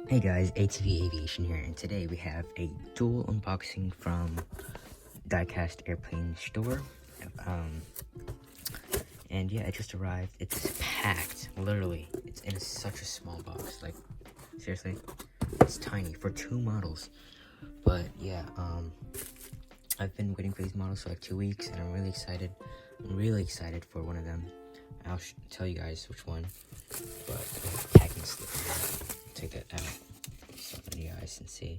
Hey guys, ATV Aviation here, and today we have a dual unboxing from Diecast Airplane Store. And yeah, it just arrived. It's packed, literally. It's in such a small box, like, seriously, it's tiny for 2 models. But yeah, I've been waiting for these models for like 2 weeks, and I'm really excited. I'm really excited for one of them. I'll tell you guys which one, but packing slip. Take that out so that you guys can see.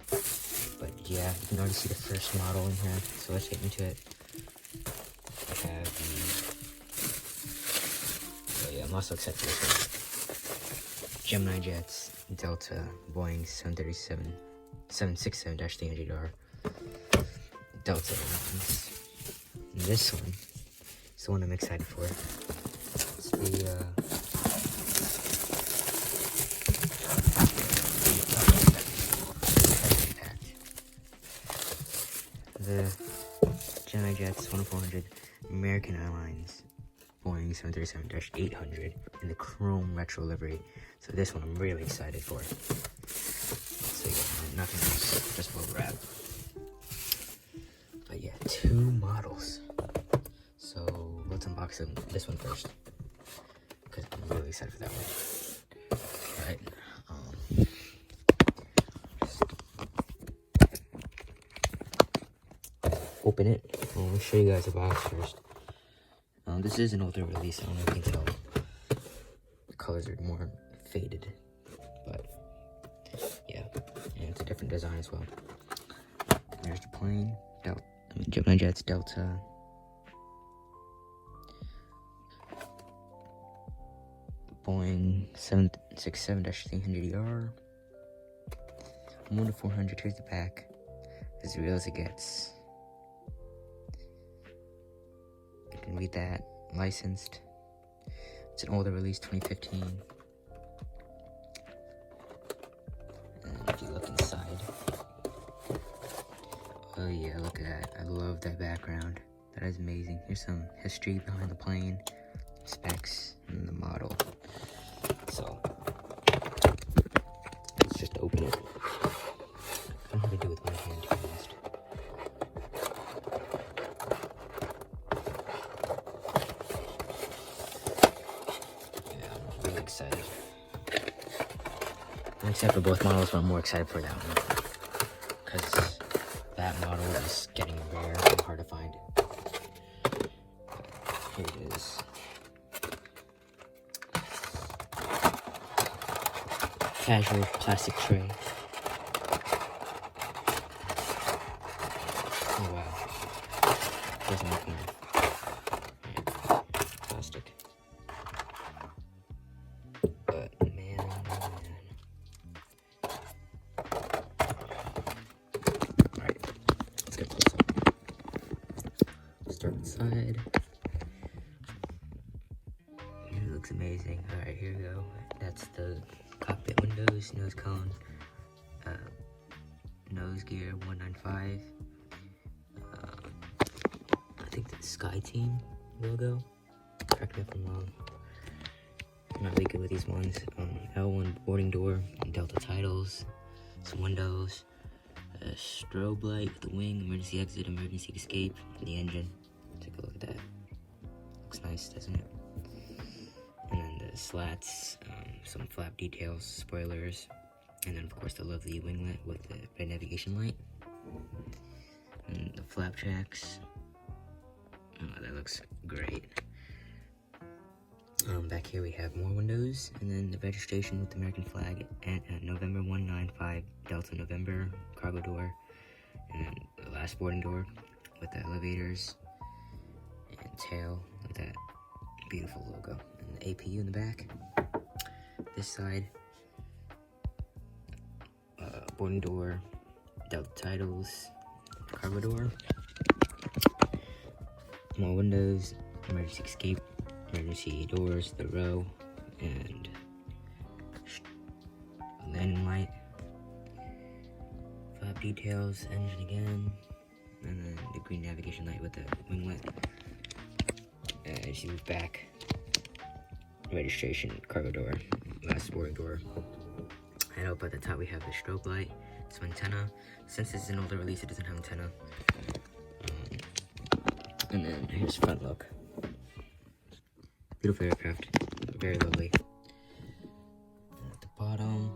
But yeah, you can already see the first model in here, so let's get into it. I have oh yeah, I'm also excited for this one. Gemini Jets, Delta, Boeing 767-300R Delta Airlines. And this one is the one I'm excited for. It's the Gemini Jets 1400 American Airlines Boeing 737-800 in the chrome retro livery. So this one I'm really excited for. So yeah, nothing else, just bubble wrap. But yeah, 2 models. So let's unbox this one first, because I'm really excited for that one. Alright, open it. I'll show you guys the box first. This is an older release. I don't know if you can tell. The colors are more faded, but yeah, and it's a different design as well. There's the plane, Gemini Jets Delta. Boeing 767-300ER. 1 to 400. Here's the back. As real as it gets. You can read that. Licensed. It's an older release, 2015. And if you look inside, oh yeah, look at that. I love that background. That is amazing. Here's some history behind the plane, specs, and the model. So let's just open it. I don't have to do it with one hand, to be honest. Yeah, I'm really excited. I'm excited for both models, but I'm more excited for that one, because that model is getting rare and hard to find. Here it is. Casual plastic tray. Oh wow. Doesn't look nice. Plastic. But man, Alright, let's get close up. Start inside. It looks amazing. Alright, here we go. That's the cockpit windows, nose cone, nose gear 195. I think the Sky Team logo. Correct me if I'm wrong. I'm not really good with these ones. L1 boarding door, Delta titles, some windows, a strobe light with the wing, emergency exit, emergency escape, and the engine. Take a look at that. Looks nice, doesn't it? And then the slats, some flap details, spoilers, and then of course the lovely winglet with the red navigation light, and the flap jacks. Oh, that looks great. Back here we have more windows, and then the registration with the American flag at November 195 Delta November, cargo door, and then the last boarding door with the elevators and tail with that beautiful logo, and the APU in the back. This side, boarding door, Delta titles, cargo door, more windows, emergency escape, emergency doors, the row, and landing light, flap details, engine again, and then the green navigation light with the winglet. As you move back, registration, cargo door, last boarding door, And up at the top we have the strobe light, some antenna. Since this is an older release, it doesn't have antenna. And then here's front look. Beautiful aircraft, very lovely. And at the bottom,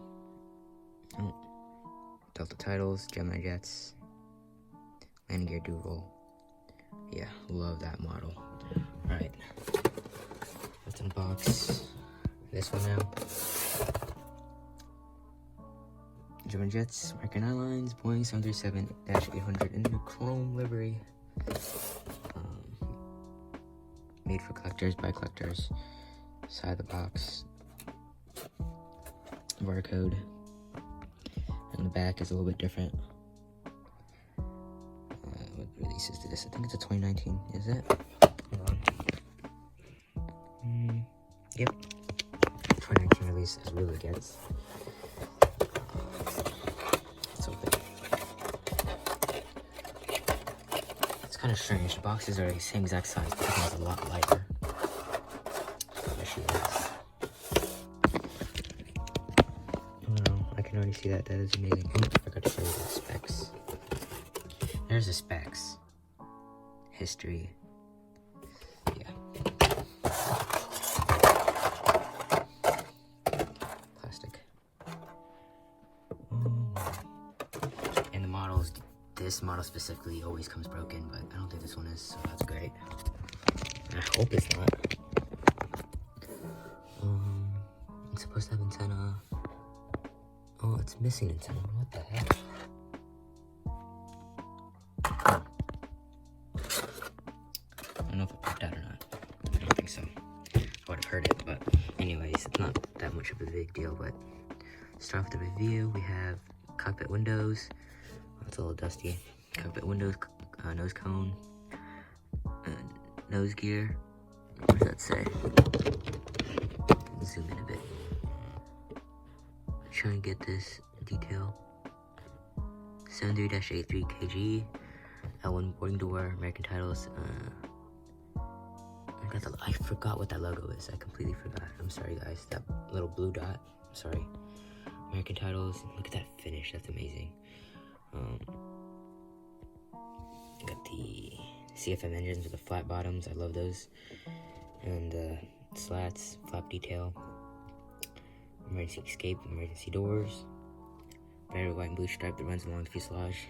Delta titles, Gemini Jets, landing gear dual. Yeah, love that model. Alright, let's unbox this one now. Gemini Jets, American Airlines, Boeing 737-800 in the chrome livery. Made for collectors, by collectors. Side of the box. Barcode. And the back is a little bit different. What releases to this? I think it's a 2019, is it? Hold on. Yep. 2019 release as really gets. Let's open it. It's kind of strange. The boxes are the same exact size, but this one's a lot lighter. There she is. Oh, I can already see that. That is amazing. I forgot to show you the specs. There's the specs. History. Yeah. Plastic. And the models, this model specifically always comes broken, but I don't think this one is, so that's great. And I hope it's not. It's supposed to have antenna. Oh, it's missing antenna. What the heck? I don't know if it popped out or not. I don't think so. I would have heard it, but anyways, it's not that much of a big deal. But start with the review. We have cockpit windows. Oh, it's a little dusty. Cockpit windows, nose cone, nose gear. What does that say? Zoom in a bit. Try and get this detail. 73-83 kg. L1 boarding door. American titles. I forgot what that logo is. I completely forgot. I'm sorry, guys. That little blue dot. I'm sorry. American titles. Look at that finish. That's amazing. Got the CFM engines with the flat bottoms. I love those. And slats, flap detail. Emergency escape, emergency doors. Red, white, and blue stripe that runs along the fuselage.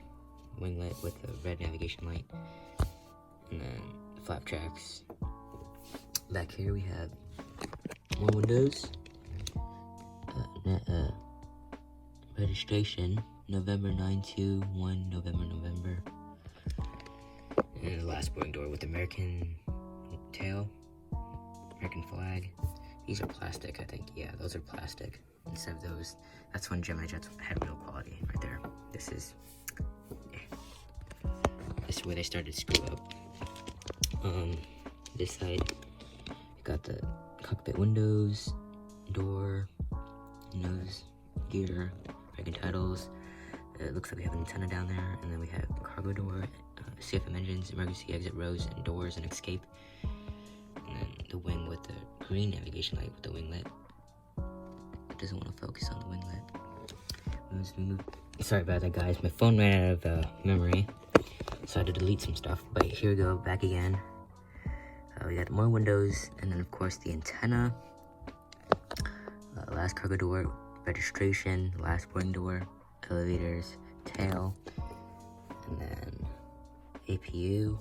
Winglet with a red navigation light. And then flap tracks. Back here we have more windows. Registration, November 921, November. And the last boarding door with American tail, American flag. These are plastic, I think. Yeah, those are plastic. Instead of those, that's when Gemini Jets had real quality right there. This is where they started to screw up. This side, you got the cockpit windows, door, nose, gear, American titles. It looks like we have an antenna down there, and then we have cargo door, CFM engines, emergency exit rows and doors and escape. And then the wing with the green navigation light with the winglet. It doesn't want to focus on the winglet. Sorry about that, guys. My phone ran out of memory, so I had to delete some stuff. But here we go, back again. We got more windows, and then of course the antenna. Last cargo door, registration, last boarding door, elevators, tail, and then APU.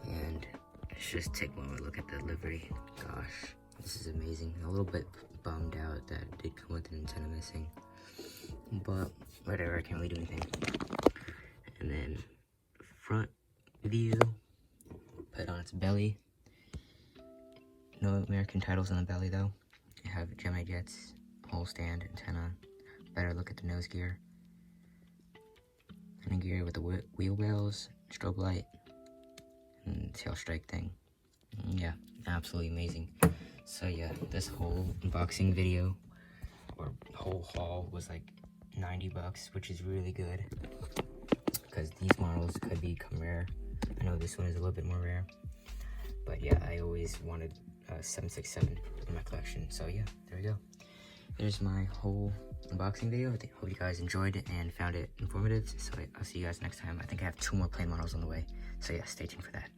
And let's just take one more look at the livery. Gosh, this is amazing. A little bit bummed out that it did come with an antenna missing, but whatever, I can't really do anything. And then front view, put on its belly. No American titles on the belly though. You have Gemini Jets, whole stand, antenna. Better look at the nose gear. And a gear with the wheel wells, strobe light, and tail strike thing. Yeah, absolutely amazing. So yeah, this whole unboxing video, or whole haul, was like 90 bucks, which is really good. Because these models could become rare. I know this one is a little bit more rare. But yeah, I always wanted 767 in my collection. So yeah, there we go. There's my whole unboxing video. I hope you guys enjoyed it and found it informative. So I'll see you guys next time. I think I have 2 more plane models on the way. So yeah, stay tuned for that.